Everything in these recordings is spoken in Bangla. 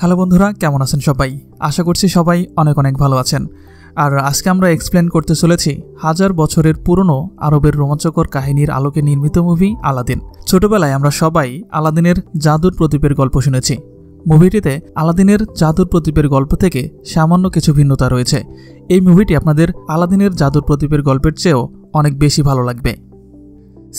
হ্যালো বন্ধুরা, কেমন আছেন সবাই? আশা করছি সবাই অনেক অনেক ভালো আছেন। আর আজকে আমরা এক্সপ্লেন করতে চলেছি হাজার বছরের পুরনো আরবের রোমাঞ্চকর কাহিনীর আলোকে নির্মিত মুভি আলাদিন। ছোটবেলায় আমরা সবাই আলাদিনের জাদুর প্রদীপের গল্প শুনেছি। মুভিটিতে আলাদিনের জাদুর প্রদীপের গল্প থেকে সামান্য কিছু ভিন্নতা রয়েছে। এই মুভিটি আপনাদের আলাদিনের জাদুর প্রদীপের গল্পের চেয়েও অনেক বেশি ভালো লাগবে।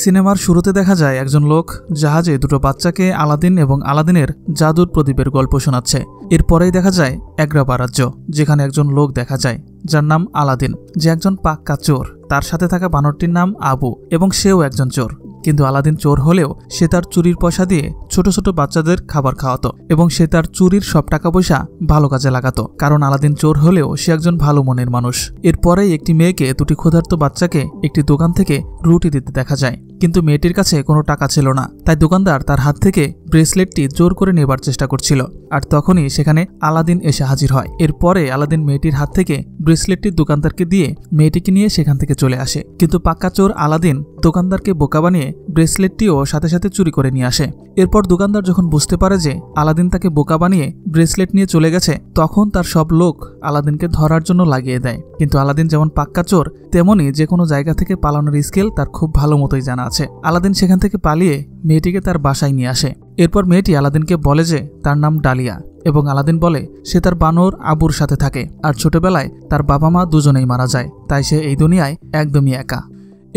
সিনেমার শুরুতে দেখা যায় একজন লোক জাহাজে দুটো বাচ্চাকে আলাদিন এবং আলাদিনের জাদুর প্রদীপের গল্প শোনাচ্ছে। এরপরেই দেখা যায় এগ্রাবা রাজ্য, যেখানে একজন লোক দেখা যায় যার নাম আলাদিন, যে একজন পাক্কা চোর। তার সাথে থাকা বানরটির নাম আবু এবং সেও একজন চোর। কিন্তু আলাদিন চোর হলেও সে তার চুরির পয়সা দিয়ে ছোট ছোট বাচ্চাদের খাবার খাওয়াতো এবং সে তার চুরির সব টাকা পয়সা ভালো কাজে লাগাতো, কারণ আলাদিন চোর হলেও সে একজন ভালো মনের মানুষ। এরপরেই একটি মেয়েকে দুটি ক্ষুধার্ত বাচ্চাকে একটি দোকান থেকে রুটি দিতে দেখা যায়, কিন্তু মেয়েটির কাছে কোনো টাকা ছিল না। তাই দোকানদার তার হাত থেকে ব্রেসলেটটি জোর করে নেবার চেষ্টা করছিল, আর তখনই সেখানে আলাদিন এসে হাজির হয়। এরপরে আলাদিন মেয়েটির হাত থেকে ব্রেসলেটটি দোকানদারকে দিয়ে মেয়েটিকে নিয়ে সেখান থেকে চলে আসে। কিন্তু পাক্কা চোর আলাদিন দোকানদারকে বোকা বানিয়ে ব্রেসলেটটিও সাথে সাথে চুরি করে নিয়ে আসে। এরপর দোকানদার যখন বুঝতে পারে যে আলাদিন তাকে বোকা বানিয়ে ব্রেসলেট নিয়ে চলে গেছে, তখন তার সব লোক আলাদিনকে ধরার জন্য লাগিয়ে দেয়। কিন্তু আলাদিন যেমন পাক্কা চোর, তেমনি যে কোনো জায়গা থেকে পালানোর স্কিল তার খুব ভালো মতোই জানা আছে। আলাদিন সেখান থেকে পালিয়ে মেয়েটিকে তার বাসায় নিয়ে আসে। এরপর মেয়েটি আলাদিনকে বলে যে তার নাম ডালিয়া, এবং আলাদিন বলে সে তার বানর আবুর সাথে থাকে, আর ছোটবেলায় তার বাবা মা দুজনেই মারা যায়, তাই সে এই দুনিয়ায় একদমই একা।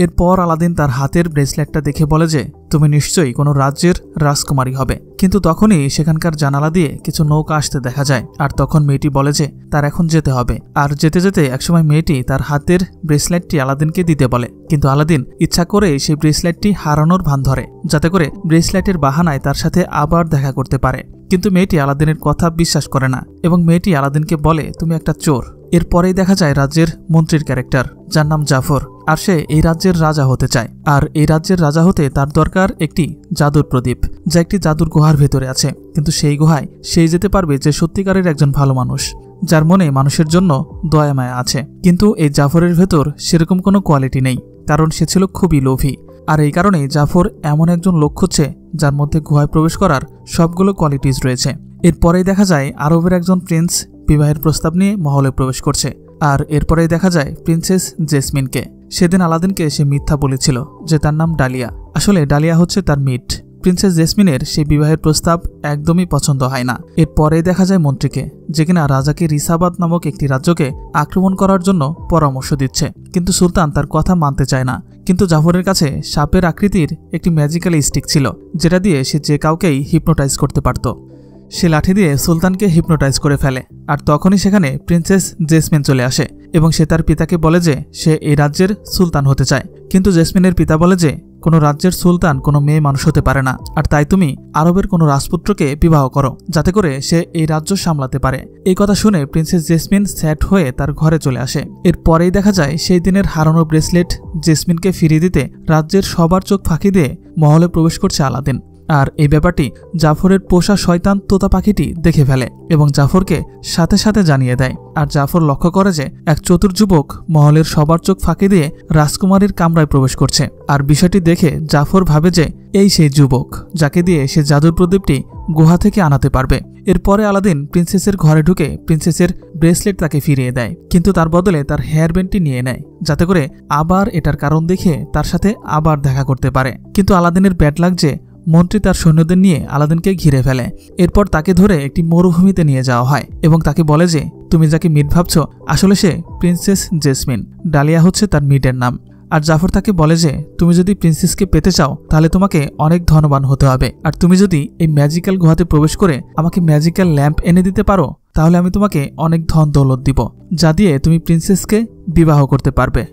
এরপর আলাদিন তার হাতের ব্রেসলেটটা দেখে বলে যে তুমি নিশ্চয়ই কোনো রাজ্যের রাজকুমারী হবে। কিন্তু তখনই সেখানকার জানালা দিয়ে কিছু নৌকা আসতে দেখা যায়, আর তখন মেয়েটি বলে যে তার এখন যেতে হবে। আর যেতে যেতে একসময় মেয়েটি তার হাতের ব্রেসলেটটি আলাদিনকে দিতে বলে, কিন্তু আলাদিন ইচ্ছা করে সেই ব্রেসলেটটি হারানোর ভান ধরে, যাতে করে ব্রেসলেটের বাহানায় তার সাথে আবার দেখা করতে পারে। কিন্তু মেয়েটি আলাদিনের কথা বিশ্বাস করে না এবং মেয়েটি আলাদিনকে বলে তুমি একটা চোর। এরপরেই দেখা যায় রাজ্যের মন্ত্রীর ক্যারেক্টার, যার নাম জাফর, আর সে এই রাজ্যের রাজা হতে চায়। আর এই রাজ্যের রাজা হতে তার দরকার একটি জাদুর প্রদীপ, যা একটি জাদুর গুহার ভেতরে আছে। কিন্তু সেই গুহায় সেই যেতে পারবে যে সত্যিকারের একজন ভালো মানুষ, যার মনে মানুষের জন্য দয়া মায়া আছে। কিন্তু এই জাফরের ভেতর সেরকম কোনো কোয়ালিটি নেই, কারণ সে ছিল খুবই লোভী। আর এই কারণেই জাফর এমন একজন লোক খুঁজছে যার মধ্যে গুহায় প্রবেশ করার সবগুলো কোয়ালিটিস রয়েছে। এরপরেই দেখা যায় আরবের একজন প্রিন্স বিবাহের প্রস্তাব নিয়ে মহলে প্রবেশ করছে, আর এরপরেই দেখা যায় প্রিন্সেস জেসমিনকে। সেদিন আলাদিনকে সে মিথ্যা বলেছিল যে তার নাম ডালিয়া, আসলে ডালিয়া হচ্ছে তার মিট। প্রিন্সেস জেসমিনের সেই বিবাহের প্রস্তাব একদমই পছন্দ হয় না। এরপরে দেখা যায় মন্ত্রীকে, যে কিনা রাজাকে রিসাবাদ নামক একটি রাজ্যকে আক্রমণ করার জন্য পরামর্শ দিচ্ছে, কিন্তু সুলতান তার কথা মানতে চায় না। কিন্তু জাফরের কাছে সাপের আকৃতির একটি ম্যাজিক্যাল স্টিক ছিল, যেটা দিয়ে সে যে কাউকেই হিপনোটাইজ করতে পারত। সে লাঠি দিয়ে সুলতানকে হিপনোটাইজ করে ফেলে, আর তখনই সেখানে প্রিন্সেস জেসমিন চলে আসে এবং সে তার পিতাকে বলে যে সে এই রাজ্যের সুলতান হতে চায়। কিন্তু জেসমিনের পিতা বলে যে কোনো রাজ্যের সুলতান কোনো মেয়ে মানুষ হতে পারে না, আর তাই তুমি আরবের কোনো রাজপুত্রকে বিবাহ করো, যাতে করে সে এই রাজ্য সামলাতে পারে। এই কথা শুনে প্রিন্সেস জেসমিন স্যাড হয়ে তার ঘরে চলে আসে। এরপরেই দেখা যায় সেই দিনের হারানো ব্রেসলেট জেসমিনকে ফিরিয়ে দিতে রাজ্যের সবার চোখ ফাঁকি দিয়ে মহলে প্রবেশ করছে আলাদিন। আর এই ব্যাপারটি জাফরের পোষা শয়তান তোতা পাখিটি দেখে ফেলে এবং জাফরকে সাথে সাথে জানিয়ে দেয়। আর জাফর লক্ষ্য করে যে এক চতুর যুবক মহলের সবার চোখ ফাঁকি দিয়ে রাজকুমারীর কামরায় প্রবেশ করছে। আর বিষয়টি দেখে জাফর ভাবে যে এই সেই যুবক যাকে দিয়ে সে জাদুর প্রদীপটি গুহা থেকে আনাতে পারবে। এরপরে আলাদিন প্রিন্সেসের ঘরে ঢুকে প্রিন্সেসের ব্রেসলেট তাকে ফিরিয়ে দেয়, কিন্তু তার বদলে তার হেয়ার ব্যান্ডটি নিয়ে নেয়, যাতে করে আবার এটার কারণ দেখে তার সাথে আবার দেখা করতে পারে। কিন্তু আলাদিনের ব্যাড লাগ যে মন্ত্রী তার সৈন্যদের নিয়ে আলাদিনকে ঘিরে ফেলে। এরপর তাকে ধরে একটি মরুভূমিতে নিয়ে যাওয়া হয় এবং তাকে বলে যে তুমি যাকে মিট ভাবছ, আসলে সে প্রিন্সেস জেসমিন, ডালিয়া হচ্ছে তার মিটের নাম। আর জাফর তাকে বলে যে তুমি যদি প্রিন্সেসকে পেতে চাও তাহলে তোমাকে অনেক ধনবান হতে হবে, আর তুমি যদি এই ম্যাজিক্যাল গুহাতে প্রবেশ করে আমাকে ম্যাজিক্যাল ল্যাম্প এনে দিতে পারো, তাহলে আমি তোমাকে অনেক ধন দৌলত দিব, যা দিয়ে তুমি প্রিন্সেসকে বিবাহ করতে পারবে।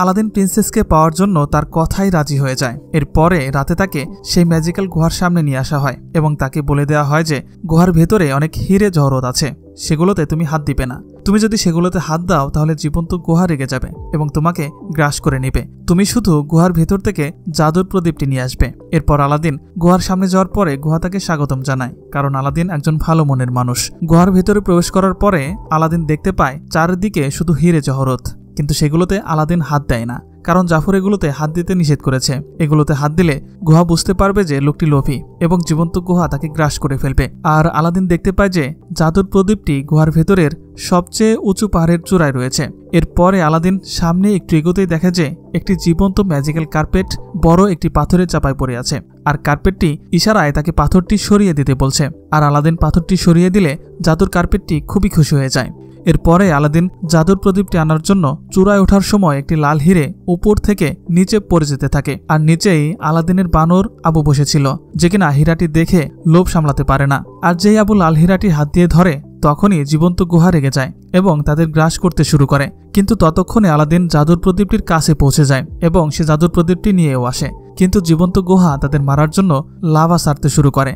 আলাদিন প্রিন্সেসকে পাওয়ার জন্য তার কথাই রাজি হয়ে যায়। এরপরে রাতে তাকে সেই ম্যাজিক্যাল গুহার সামনে নিয়ে আসা হয় এবং তাকে বলে দেওয়া হয় যে গুহার ভেতরে অনেক হিরে জহরত আছে, সেগুলোতে তুমি হাত দিবে না। তুমি যদি সেগুলোতে হাত দাও তাহলে জীবন্ত গুহা রেগে যাবে এবং তোমাকে গ্রাস করে নেবে। তুমি শুধু গুহার ভেতর থেকে জাদুর প্রদীপটি নিয়ে আসবে। এরপর আলাদিন গুহার সামনে যাওয়ার পরে গুহা তাকে স্বাগতম জানায়, কারণ আলাদিন একজন ভালো মনের মানুষ। গুহার ভেতরে প্রবেশ করার পরে আলাদিন দেখতে পায় চারিদিকে শুধু হিরে জহরত, কিন্তু সেগুলোতে আলাদিন হাত দেয় না, কারণ জাফর এগুলোতে হাত দিতে নিষেধ করেছে। এগুলোতে হাত দিলে গুহা বুঝতে পারবে যে লোকটি লোভী এবং জীবন্ত গুহা তাকে গ্রাস করে ফেলবে। আর আলাদিন দেখতে পায় যে জাদুর প্রদীপটি গুহার ভেতরের সবচেয়ে উঁচু পাহাড়ের চূড়ায় রয়েছে। এরপরে আলাদিন সামনে একটু এগোতেই দেখে যে একটি জীবন্ত ম্যাজিক্যাল কার্পেট বড় একটি পাথরের চাপায় পড়ে আছে, আর কার্পেটটি ইশারায় তাকে পাথরটি সরিয়ে দিতে বলছে। আর আলাদিন পাথরটি সরিয়ে দিলে জাদুর কার্পেটটি খুবই খুশি হয়ে যায়। এরপরে আলাদিন জাদুর প্রদীপটি আনার জন্য চূড়ায় ওঠার সময় একটি লাল হিরে উপর থেকে নিচে পড়ে যেতে থাকে, আর নিচেই আলাদিনের বানর আবু বসেছিল, যে কিনা হীরাটি দেখে লোভ সামলাতে পারে না। আর যেই আবু লাল হীরাটি হাত দিয়ে ধরে তখনই জীবন্ত গুহা রেগে যায় এবং তাদের গ্রাস করতে শুরু করে। কিন্তু ততক্ষণে আলাদিন জাদুর প্রদীপটির কাছে পৌঁছে যায় এবং সে জাদুর প্রদীপটি নিয়েও আসে, কিন্তু জীবন্ত গুহা তাদের মারার জন্য লাভা ছাড়তে শুরু করে।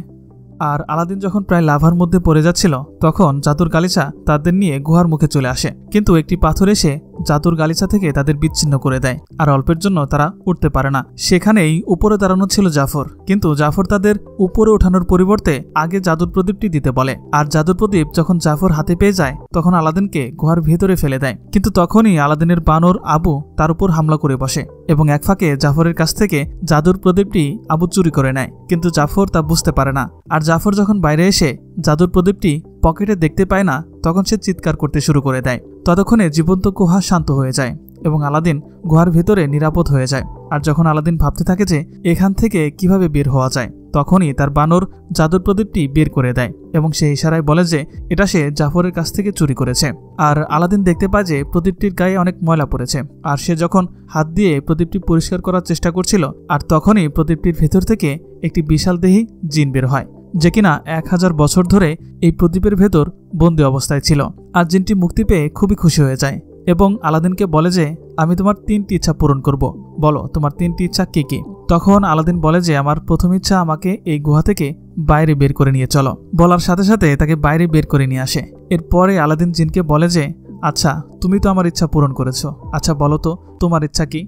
আর আলাদিন যখন প্রায় লাভার মধ্যে পড়ে যাচ্ছিল তখন জাদুর গালিচা তাদের নিয়ে গুহার মুখে চলে আসে, কিন্তু একটি পাথর এসে জাদুর গালিচা থেকে তাদের বিচ্ছিন্ন করে দেয়, আর অল্পের জন্য তারা উঠতে পারে না। সেখানেই উপরে দাঁড়ানো ছিল জাফর, কিন্তু জাফর তাদের উপরে ওঠানোর পরিবর্তে আগে জাদুর প্রদীপটি দিতে বলে। আর জাদুর প্রদীপ যখন জাফর হাতে পেয়ে যায় তখন আলাদিনকে গুহার ভেতরে ফেলে দেয়, কিন্তু তখনই আলাদিনের বানর আবু তার উপর হামলা করে বসে এবং এক ফাঁকে জাফরের কাছ থেকে জাদুর প্রদীপটি আবু চুরি করে নেয়, কিন্তু জাফর তা বুঝতে পারে না। আর জাফর যখন বাইরে এসে জাদুর প্রদীপটি পকেটে দেখতে পায় না তখন সে চিৎকার করতে শুরু করে দেয়। ততক্ষণে জীবন্ত গুহা শান্ত হয়ে যায় এবং আলাদিন গুহার ভেতরে নিরাপদ হয়ে যায়। আর যখন আলাদিন ভাবতে থাকে যে এখান থেকে কিভাবে বের হওয়া যায়, তখনই তার বানর জাদুর প্রদীপটি বের করে দেয় এবং সে ইশারায় বলে যে এটা সে জাফরের কাছ থেকে চুরি করেছে। আর আলাদিন দেখতে পায় যে প্রদীপটির গায়ে অনেক ময়লা পড়েছে, আর সে যখন হাত দিয়ে প্রদীপটি পরিষ্কার করার চেষ্টা করছিল আর তখনই প্রদীপটির ভেতর থেকে একটি বিশালদেহী জিন বের হয়, যে কিনা 1000 বছর ধরে এই প্রদীপের ভেতর বন্দী অবস্থায় ছিল। আর জিনটি মুক্তি পেয়ে খুবই খুশি হয়ে যায় এবং আলাদিনকে বলে যে আমি তোমার 3টি ইচ্ছা পূরণ করব, বলো তোমার 3টি ইচ্ছা কি কি। তখন আলাদিন বলে যে আমার প্রথম ইচ্ছা আমাকে এই গুহা থেকে বাইরে বের করে নিয়ে চলো। বলার সাথে সাথে তাকে বাইরে বের করে নিয়ে আসে। এরপরে আলাদিন জিনকে বলে যে আচ্ছা তুমি তো আমার ইচ্ছা পূরণ করেছো, আচ্ছা বলো তো তোমার ইচ্ছা কি।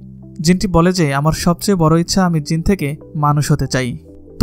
জিনটি বলে যে আমার সবচেয়ে বড় ইচ্ছা আমি জিন থেকে মানুষ হতে চাই।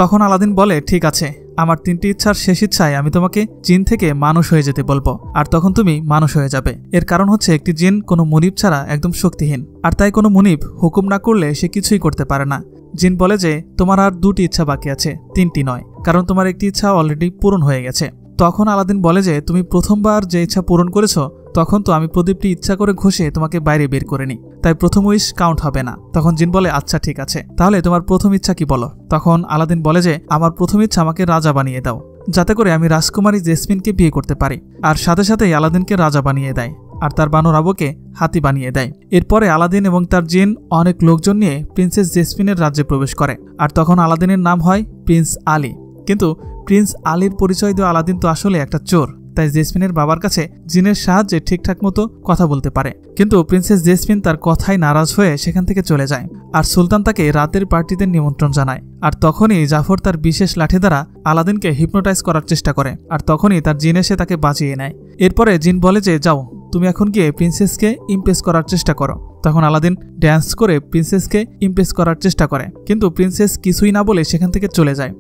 তখন আলাদিন বলে ঠিক আছে, আমার 3টি ইচ্ছার শেষ ইচ্ছায় আমি তোমাকে জিন থেকে মানুষ হয়ে যেতে বলবো, আর তখন তুমি মানুষ হয়ে যাবে। এর কারণ হচ্ছে একটি জিন কোনো মুনিব ছাড়া একদম শক্তিহীন, আর তাই কোনো মুনিব হুকুম না করলে সে কিছুই করতে পারে না। জিন বলে যে তোমার আর 2টি ইচ্ছা বাকি আছে, 3টি নয়, কারণ তোমার একটি ইচ্ছা অলরেডি পূরণ হয়ে গেছে। তখন আলাদিন বলে যে তুমি প্রথমবার যে ইচ্ছা পূরণ করেছো তখন তো আমি প্রদীপটি ইচ্ছা করে ঘষে তোমাকে বাইরে বের করে নিই, তাই প্রথম উইশ কাউন্ট হবে না। তখন জিন বলে আচ্ছা ঠিক আছে, তাহলে তোমার প্রথম ইচ্ছা কি বলো। তখন আলাদিন বলে যে আমার প্রথম ইচ্ছা আমাকে রাজা বানিয়ে দাও, যাতে করে আমি রাজকুমারী জেসমিনকে বিয়ে করতে পারি। আর সাথে সাথেই আলাদিনকে রাজা বানিয়ে দেয় আর তার বানর আবুকে হাতি বানিয়ে দেয়। এরপরে আলাদিন এবং তার জিন অনেক লোকজন নিয়ে প্রিন্সেস জেসমিনের রাজ্যে প্রবেশ করে। আর তখন আলাদিনের নাম হয় প্রিন্স আলী, কিন্তু প্রিন্স আলীর পরিচয় দেওয়া আলাদিন তো আসলে একটা চোর, তাই জেসমিনের বাবার কাছে জিনের সাহায্যে ঠিকঠাক মতো কথা বলতে পারে। কিন্তু প্রিন্সেস জেসমিন তার কথায় নারাজ হয়ে সেখান থেকে চলে যায়, আর সুলতান তাকে রাতের পার্টিতে নিমন্ত্রণ জানায়। আর তখনই জাফর তার বিশেষ লাঠি দ্বারা আলাদিনকে হিপনোটাইজ করার চেষ্টা করে, আর তখনই তার জিন এসে তাকে বাঁচিয়ে নেয়। এরপরে জিন বলে যে যাও তুমি এখন গিয়ে প্রিন্সেসকে ইমপ্রেস করার চেষ্টা করো। তখন আলাদিন ড্যান্স করে প্রিন্সেসকে ইমপ্রেস করার চেষ্টা করে, কিন্তু প্রিন্সেস কিছুই না বলে সেখান থেকে চলে যায়।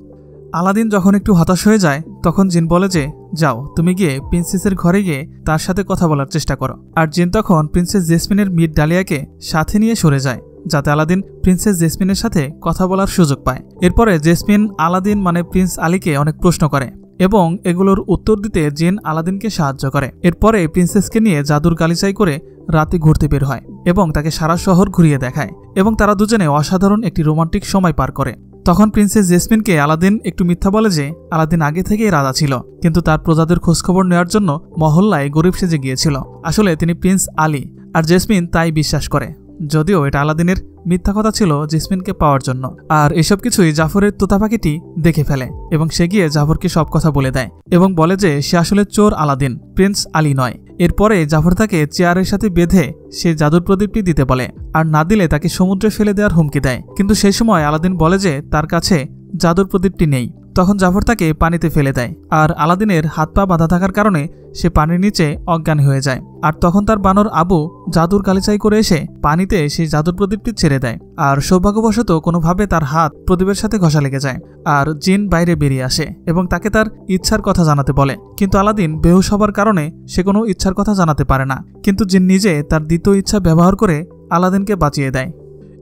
আলাদিন যখন একটু হতাশ হয়ে যায় তখন জিন বলে যে যাও তুমি গিয়ে প্রিন্সেসের ঘরে গিয়ে তার সাথে কথা বলার চেষ্টা করো। আর জিন তখন প্রিন্সেস জেসমিনের মিট ডালিয়াকে সাথে নিয়ে সরে যায়, যাতে আলাদিন প্রিন্সেস জেসমিনের সাথে কথা বলার সুযোগ পায়। এরপরে জেসমিন আলাদিন মানে প্রিন্স আলীকে অনেক প্রশ্ন করে এবং এগুলোর উত্তর দিতে জিন আলাদিনকে সাহায্য করে। এরপরে প্রিন্সেসকে নিয়ে জাদুর গালিচাই করে রাতে ঘুরতে বের হয় এবং তাকে সারা শহর ঘুরিয়ে দেখায় এবং তারা দুজনে অসাধারণ একটি রোমান্টিক সময় পার করে। তখন প্রিন্সেস জেসমিনকে আলাদিন একটু মিথ্যা বলে যে আলাদিন আগে থেকেই রাজা ছিল, কিন্তু তার প্রজাদের খোঁজখবর নেওয়ার জন্য মহল্লায় গরিব সেজে গিয়েছিল। আসলে তিনি প্রিন্স আলী, আর জেসমিন তাই বিশ্বাস করে, যদিও এটা আলাদিনের মিথ্যা কথা ছিল জেসমিনকে পাওয়ার জন্য। আর এসব কিছুই জাফরের তোতা পাখিটি দেখে ফেলে এবং সে গিয়ে জাফরকে সব কথা বলে দেয় এবং বলে যে সে আসলে চোর আলাদিন, প্রিন্স আলী নয়। এরপরে জাফর তাকে চেয়ারের সাথে বেঁধে সে জাদুর প্রদীপটি দিতে বলে, আর না দিলে তাকে সমুদ্রে ফেলে দেওয়ার হুমকি দেয়। কিন্তু সেই সময় আলাদিন বলে যে তার কাছে জাদুর প্রদীপটি নেই। তখন জাফর তাকে পানিতে ফেলে দেয়, আর আলাদিনের হাত পা বাঁধা থাকার কারণে সে পানির নিচে অজ্ঞান হয়ে যায়। আর তখন তার বানর আবু জাদুর গালিচাই করে এসে পানিতে সেই জাদুর প্রদীপটি ছেড়ে দেয়, আর সৌভাগ্যবশত কোনোভাবে তার হাত প্রদীপের সাথে ঘষা লেগে যায়। আর জিন বাইরে বেরিয়ে আসে এবং তাকে তার ইচ্ছার কথা জানাতে বলে, কিন্তু আলাদিন বেহুশ হবার কারণে সে কোনো ইচ্ছার কথা জানাতে পারে না। কিন্তু জিন নিজে তার দ্বিতীয় ইচ্ছা ব্যবহার করে আলাদিনকে বাঁচিয়ে দেয়।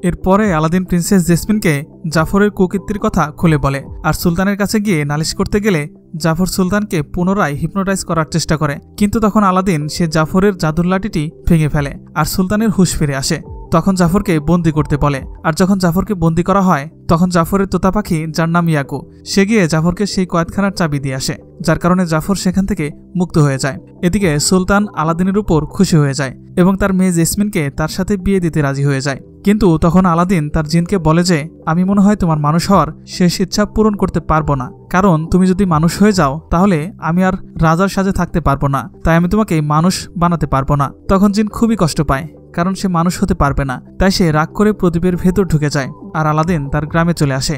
এরপরে আলাদিন প্রিন্সেস জেসমিনকে জাফরের কুকীর্তির কথা খুলে বলে, আর সুলতানের কাছে গিয়ে নালিশ করতে গেলে জাফর সুলতানকে পুনরায় হিপনোটাইজ করার চেষ্টা করে। কিন্তু তখন আলাদিন সে জাফরের জাদুর লাঠিটি ভেঙে ফেলে আর সুলতানের হুঁশ ফিরে আসে। তখন জাফরকে বন্দি করতে বলে, আর যখন জাফরকে বন্দি করা হয় তখন জাফরের তোতা পাখি, যার নাম ইয়াকু, সে গিয়ে জাফরকে সেই কয়েদখানার চাবি দিয়ে আসে, যার কারণে জাফর সেখান থেকে মুক্ত হয়ে যায়। এদিকে সুলতান আলাদিনের উপর খুশি হয়ে যায় এবং তার মেয়ে জেসমিনকে তার সাথে বিয়ে দিতে রাজি হয়ে যায়। কিন্তু তখন আলাদিন তার জিনকে বলে যে, আমি মনে হয় তোমার মানুষ হওয়ার শেষ ইচ্ছা পূরণ করতে পারবো না, কারণ তুমি যদি মানুষ হয়ে যাও তাহলে আমি আর রাজার সাজে থাকতে পারবো না, তাই আমি তোমাকে মানুষ বানাতে পারবো না। তখন জিন খুবই কষ্ট পায়, কারণ সে মানুষ হতে পারবে না, তাই সে রাগ করে প্রদীপের ভেতর ঢুকে যায়। আর আলাদিন তার গ্রামে চলে আসে,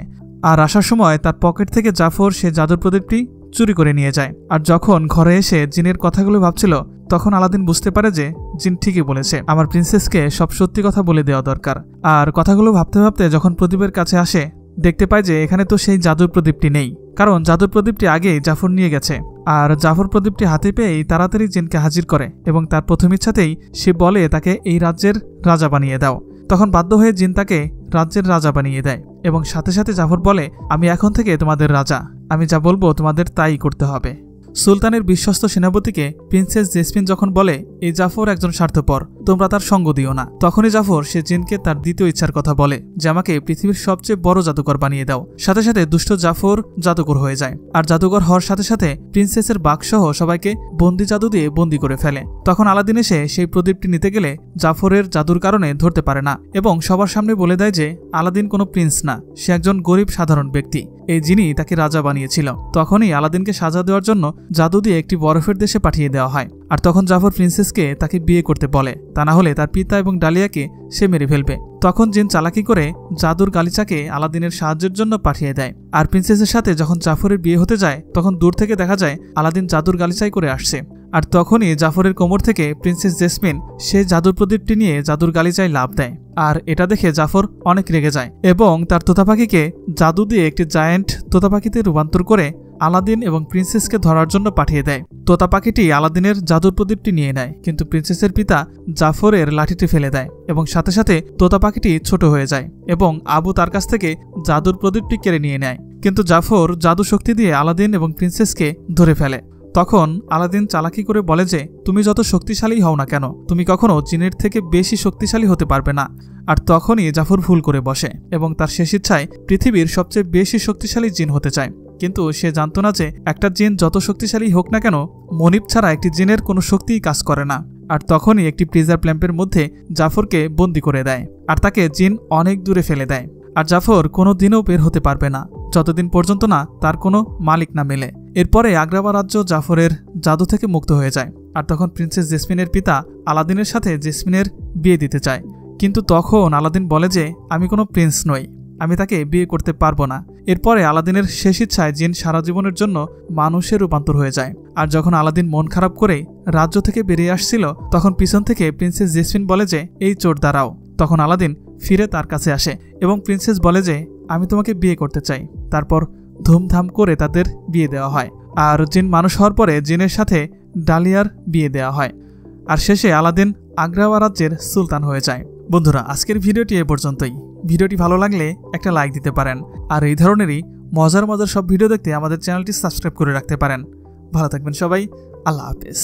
আর আসার সময় তার পকেট থেকে জাফর সে জাদুর প্রদীপটি চুরি করে নিয়ে যায়। আর যখন ঘরে এসে জিনের কথাগুলো ভাবছিল তখন আলাদিন বুঝতে পারে যে জিন ঠিকই বলেছে, আমার প্রিন্সেসকে সব সত্যি কথা বলে দেওয়া দরকার। আর কথাগুলো ভাবতে ভাবতে যখন প্রদীপের কাছে আসে দেখতে পায় যে এখানে তো সেই জাদুর প্রদীপটি নেই, কারণ জাদুর প্রদীপটি আগেই জাফর নিয়ে গেছে। আর জাফর প্রদীপটি হাতে পেয়েই তাড়াতাড়ি জিনকে হাজির করে এবং তার প্রথম ইচ্ছাতেই সে বলে তাকে এই রাজ্যের রাজা বানিয়ে দাও। তখন বাধ্য হয়ে জিন তাকে রাজ্যের রাজা বানিয়ে দেয় এবং সাথে সাথে জাফর বলে, আমি এখন থেকে তোমাদের রাজা, আমি যা বলবো তোমাদের তাই করতে হবে। সুলতানের বিশ্বস্ত সেনাপতিকে প্রিন্সেস জেসমিন যখন বলে এই জাফর একজন স্বার্থপর, তোমরা তার সঙ্গ দিও না, তখনই জাফর সে জিনকে তার দ্বিতীয় ইচ্ছার কথা বলে যে আমাকে পৃথিবীর সবচেয়ে বড় জাদুকর বানিয়ে দাও। সাথে সাথে দুষ্ট জাফর জাদুকর হয়ে যায়, আর জাদুকর হওয়ার সাথে সাথে প্রিন্সেসের বাঘসহ সবাইকে বন্দি জাদু দিয়ে বন্দি করে ফেলে। তখন আলাদিন এসে সেই প্রদীপটি নিতে গেলে জাফরের জাদুর কারণে ধরতে পারে না এবং সবার সামনে বলে দেয় যে আলাদিন কোনো প্রিন্স না, সে একজন গরিব সাধারণ ব্যক্তি, এই জিনই তাকে রাজা বানিয়েছিল। তখনই আলাদিনকে সাজা দেওয়ার জন্য জাদু দিয়ে একটি বরফের দেশে পাঠিয়ে দেওয়া হয়। আর তখন জাফর প্রিন্সেসকে তাকে বিয়ে করতে বলে, তা না হলে তার পিতা এবং ডালিয়াকে সে মেরে ফেলবে। তখন জিন চালাকি করে জাদুর গালিচাকে আলাদিনের সাহায্যের জন্য পাঠিয়ে দেয়। আর প্রিন্সেসের সাথে যখন জাফরের বিয়ে হতে যায় তখন দূর থেকে দেখা যায় আলাদিন জাদুর গালিচাই করে আসছে। আর তখনই জাফরের কোমর থেকে প্রিন্সেস জেসমিন সেই জাদুর প্রদীপটি নিয়ে জাদুর গালিচায় লাফ দেয়। আর এটা দেখে জাফর অনেক রেগে যায় এবং তার তোতা পাখিকে জাদু দিয়ে একটি জায়ান্ট তোতা পাখিতে রূপান্তর করে আলাদিন এবং প্রিন্সেসকে ধরার জন্য পাঠিয়ে দেয়। তোতা পাখিটি আলাদিনের জাদুর প্রদীপটি নিয়ে নেয়, কিন্তু প্রিন্সেসের পিতা জাফরের লাঠিটি ফেলে দেয় এবং সাথে সাথে তোতা পাখিটি ছোট হয়ে যায় এবং আবু তার কাছ থেকে জাদুর প্রদীপটি কেড়ে নিয়ে নেয়। কিন্তু জাফর জাদু শক্তি দিয়ে আলাদিন এবং প্রিন্সেসকে ধরে ফেলে। তখন আলাদিন চালাকি করে বলে যে তুমি যত শক্তিশালী হও না কেন, তুমি কখনো জিনের থেকে বেশি শক্তিশালী হতে পারবে না। আর তখনই জাফর ভুল করে বসে এবং তার শেষ ইচ্ছায় পৃথিবীর সবচেয়ে বেশি শক্তিশালী জিন হতে চায়। কিন্তু সে জানত না যে একটা জিন যত শক্তিশালী হোক না কেন, মনিব ছাড়া একটি জিনের কোনো শক্তিই কাজ করে না। আর তখনই একটি প্রিজার্ভ ল্যাম্পের মধ্যে জাফরকে বন্দি করে দেয় আর তাকে জিন অনেক দূরে ফেলে দেয়। আর জাফর কোনো দিনও বের হতে পারবে না যতদিন পর্যন্ত না তার কোনো মালিক না মেলে। এরপরে আগ্রাবা রাজ্য জাফরের জাদু থেকে মুক্ত হয়ে যায়। আর তখন প্রিন্সেস জেসমিনের পিতা আলাদিনের সাথে জেসমিনের বিয়ে দিতে চায়, কিন্তু তখন আলাদিন বলে যে আমি কোনো প্রিন্স নই, আমি তাকে বিয়ে করতে পারবো না। এরপরে আলাদিনের শেষ ইচ্ছায় জিন সারা জীবনের জন্য মানুষের রূপান্তর হয়ে যায়। আর যখন আলাদিন মন খারাপ করে রাজ্য থেকে বেরিয়ে আসছিল তখন পিছন থেকে প্রিন্সেস জেসমিন বলে যে এই চোর দাঁড়াও। তখন আলাদিন ফিরে তার কাছে আসে এবং প্রিন্সেস বলে যে আমি তোমাকে বিয়ে করতে চাই। তারপর ধুমধাম করে তাদের বিয়ে দেওয়া হয়। আর জিন মানুষ হওয়ার পরে জিনের সাথে ডালিয়ার বিয়ে দেওয়া হয়। আর শেষে আলাদিন আগ্রাবা রাজ্যের সুলতান হয়ে যায়। বন্ধুরা, আজকের ভিডিওটি এ পর্যন্তই। ভিডিওটি ভালো লাগলে একটা লাইক দিতে পারেন আর এই ধরনেরই মজার মজার সব ভিডিও দেখতে আমাদের চ্যানেলটি সাবস্ক্রাইব করে রাখতে পারেন। ভালো থাকবেন সবাই, আল্লাহ হাফেজ।